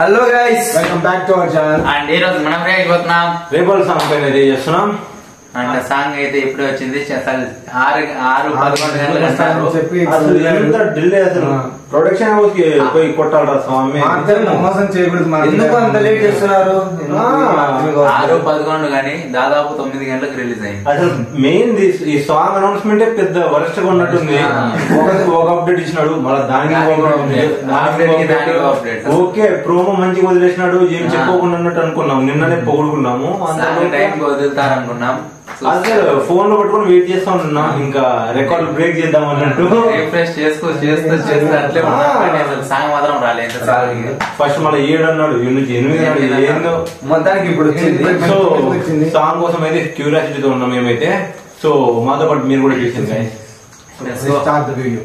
Hello guys, welcome back to our channel. And ఈ రోజు మనం రేగిపోతున్నాం రేపల్ సాంగ్ పైన రెడీ చేస్తున్నాం. అండ్ సాంగ్ అయితే ఇప్పుడు వచ్చింది. అసలు 6-11 గంటలు అంటారు. అసలు ఎంత డిలే, అసలు ప్రొడక్షన్ హౌస్ కి పోయి కొట్టాలరా స్వామి. మోసం చేయకూడదు. ఎందుకు అంత లేట్ చేస్తున్నారు? 6-11 కానీ దాదాపు 9 గంటలకు రిలీజ్ అయింది. అసలు మెయిన్ ఈ సాంగ్ అనౌన్స్మెంట్ పెద్ద వరస్ట్ గా ఉన్నట్టుంది. ఒక అప్డేట్ ఇచ్చినాడు, మళ్ళీ దానికి ఓకే ప్రోమో మంచిగా వదిలేసినాడు. ఏం చెప్పుకోకుండా అన్నట్టు అనుకున్నాం. నిన్ననే పొగుడుకున్నాము, టైంకి వదులుతారు అనుకున్నాం. అసలు ఫోన్ లో పట్టుకుని వెయిట్ చేస్తా ఉంటున్నాం. ఇంకా రికార్డు బ్రేక్ చేద్దాం అన్నట్టు రిఫ్రెష్ చేస్తూ అట్లే అసలు సాంగ్ మాత్రం రాలేదు. ఫస్ట్ మళ్ళీ 7 అన్నాడు, 8 ఏందో మొత్తానికి ఇప్పుడు సో సాంగ్ కోసం అయితే క్యూరియాసిటీతో ఉన్నాం మేమైతే. సో మాతో పాటు మీరు కూడా చూసింది. Start the video.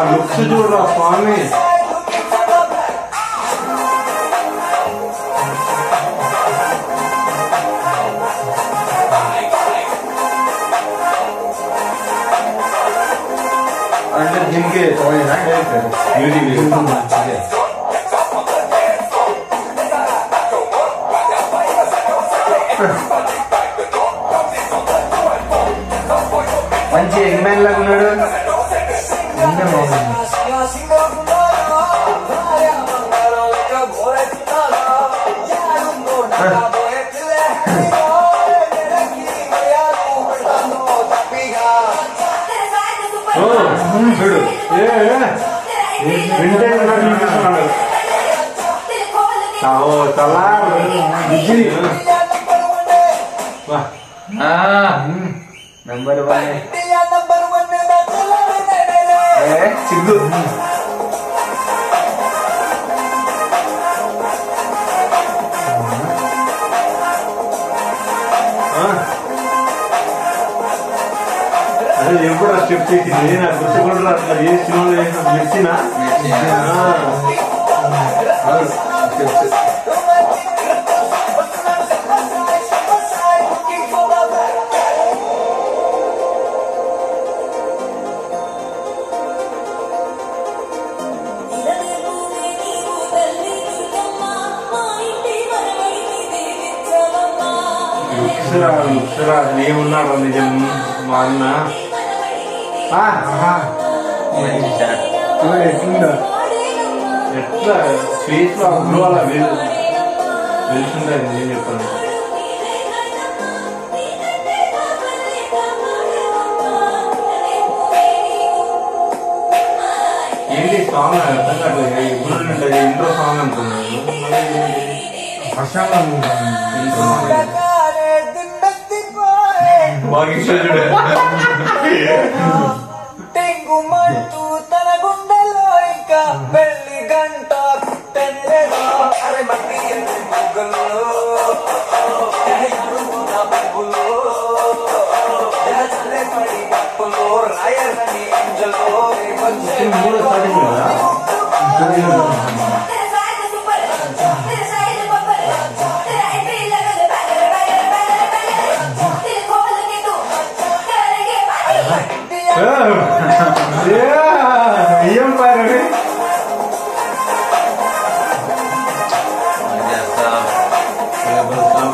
లుక్స్ చూడరా స్వామి. అంటే దీనికి మంచి ఎగ్మెన్ లాగా ఉన్నాడు. చూడు వింటేజ్ చూపిస్తున్నాడు. నంబర్ 1 సిగ్గు. అదే ఎప్పుడు ఆ స్టెప్ చేసింది నాకు గుర్తుకుండా. అట్లా ఏ సినిమాలో వేసిన మెచ్చినా ఏమున్నాడు నిజం మా అన్న. ఎట్లా ఫేస్ లో అప్పుడు అలా వెళ్తుంటది. నేను చెప్పాను ఏంటి సాంగ్ అర్థం కావట్లేదు. ఎప్పుడు ఉంటుంది ఇంట్రో సాంగ్ అనుకున్నాను. టెంగుమంటూ తన గుండెలో ఇంకా పెళ్లి గంట కుట్టెనేదో. అరే మట్టి ముగ్గులో చల్లే పడి కప్పులో రాయలని ఇంజలో ఏం పారే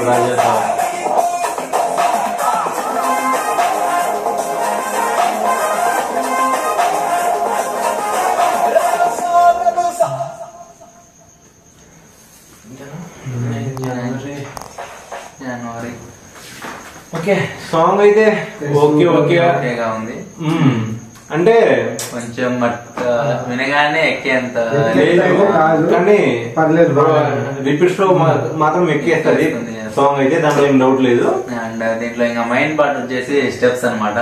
రాజా. జనవరి ఓకే సాంగ్ అయితే ఓకే ఓకేగా ఉంది. అంటే కొంచెం వినగానే ఎక్కేంత కానీ రిపీట్స్ లో మాత్రం ఎక్కేస్తుంది. సాంగ్ అయితే దాంట్లో ఏం డౌట్ లేదు. అండ్ దీంట్లో ఇంకా మెయిన్ పార్ట్ వచ్చేసి స్టెప్స్ అనమాట.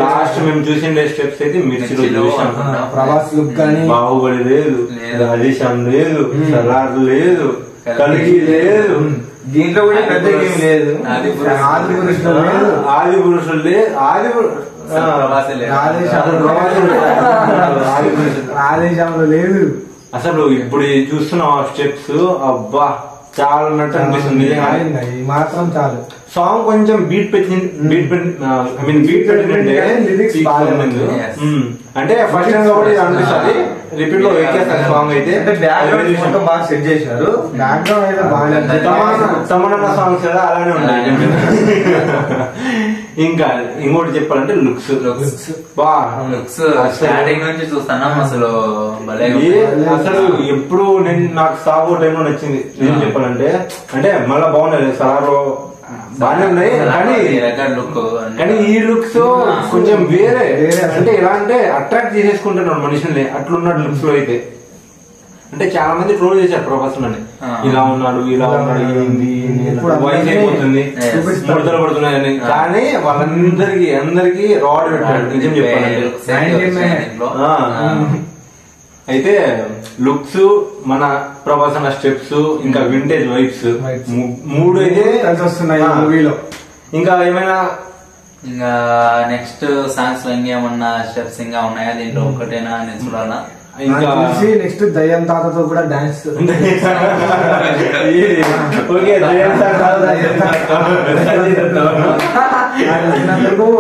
లాస్ట్ మేము చూసిండే స్టెప్స్ అయితే మిర్చిలో ప్రభాస్ లుక్ కానీ బాహుబలి లేదు, రాజేశాన్ లేదు, సలార్ లేదు, కలికి లేదు, దీంట్లో కూడా పెద్ద ఏం లేదు. ఆది ఆది పురుషులు లేదు, ఆదేశంలో లేదు. అసలు ఇప్పుడు చూస్తున్న స్టెప్స్ అబ్బా చాలా ఉన్నట్టు అనిపిస్తుంది. ఈ మాత్రం చాలు. సాంగ్ కొంచెం బీట్ పెట్టినంటే అంటే ఫస్ట్ టైం కాబట్టి అనిపిస్తుంది. రిపీట్ లో ఎక్కేస్తారు సాంగ్ అయితే. బ్యాక్గ్రౌండ్ బాగా సెట్ చేశారు. బ్యాక్గ్రౌండ్ అయితే బాగా తమన్నా సాంగ్స్ కదా అలానే ఉన్నాయి. ఇంకా ఇంకోటి చెప్పాలంటే లుక్స్ స్టార్టింగ్ నుంచి చూస్తాను అసలు అసలు ఎప్పుడు నాకు సాగో టైంలో నచ్చింది ఏం చెప్పాలంటే. అంటే మళ్ళా బాగున్నాయి సలార్లో బాగానే ఉన్నాయి కానీ ఈ లుక్స్ కొంచెం వేరే. అంటే ఎలా అంటే అట్రాక్ట్ చేసేసుకుంటున్నాడు మనుషుల్ని అట్లున్నాడు లుక్స్ లో అయితే. అంటే చాలా మంది ట్రోల్ చేశారు ప్రభాస్ అని, ఇలా ఉన్నాడు వాయిస్ అయిపోతుంది ముడతలు పడుతున్నాయని. కానీ అందరికి రాడ్ పెట్టాడు నిజం చెప్పాలంటే. అయితే లుక్స్, మన ప్రభాస్ అన్న స్టెప్స్, ఇంకా వింటేజ్ వైబ్స్ మూడు అయితే కలిసి వస్తున్నాయి మూవీలో. ఇంకా ఏమైనా ఇంకా నెక్స్ట్ సాంగ్స్ లో ఇంకేమన్నా స్టెప్స్ ఇంకా ఉన్నాయా దీంట్లో? ఒకటేనా నేను చూడాలా? ఇంకా నెక్స్ట్ దయ్యం తాతతో కూడా డాన్స్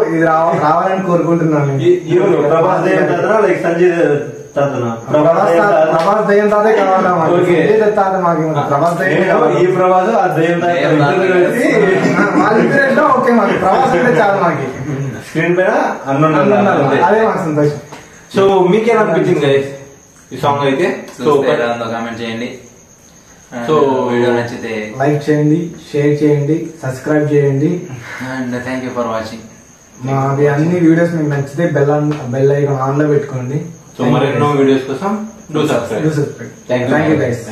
ఇది రావాలని కోరుకుంటున్నాను. ప్రభాస్ దయ్యం తాతనా లైక్ సంజయ్ తాతనా? ప్రభాస్ దయ్యం తాతే కావాలా తాత మాకు. ప్రభాస్ దయ్యం ఈ ప్రభాస్ ఆ దయ్యం వాళ్ళిద్దరు ఓకే మాకు. ప్రభాస్ అంటే చాలు మాకు. స్క్రీన్ పైన అదే మాకు సంతోషం. సో మీకేమనిపించింది గైస్ ఈ సాంగ్ అయితే? సో కామెంట్ చేయండి. సో వీడియో నచ్చితే లైక్ చేయండి, షేర్ చేయండి, సబ్స్క్రైబ్ చేయండి. And thank you for watching. మావి అన్ని వీడియోస్ మీకు నచ్చితే బెల్ ఐకాన్ ఆన్ లో పెట్టుకోండి. సో మరెన్నో వీడియోస్ కోసం do subscribe. Thank you guys.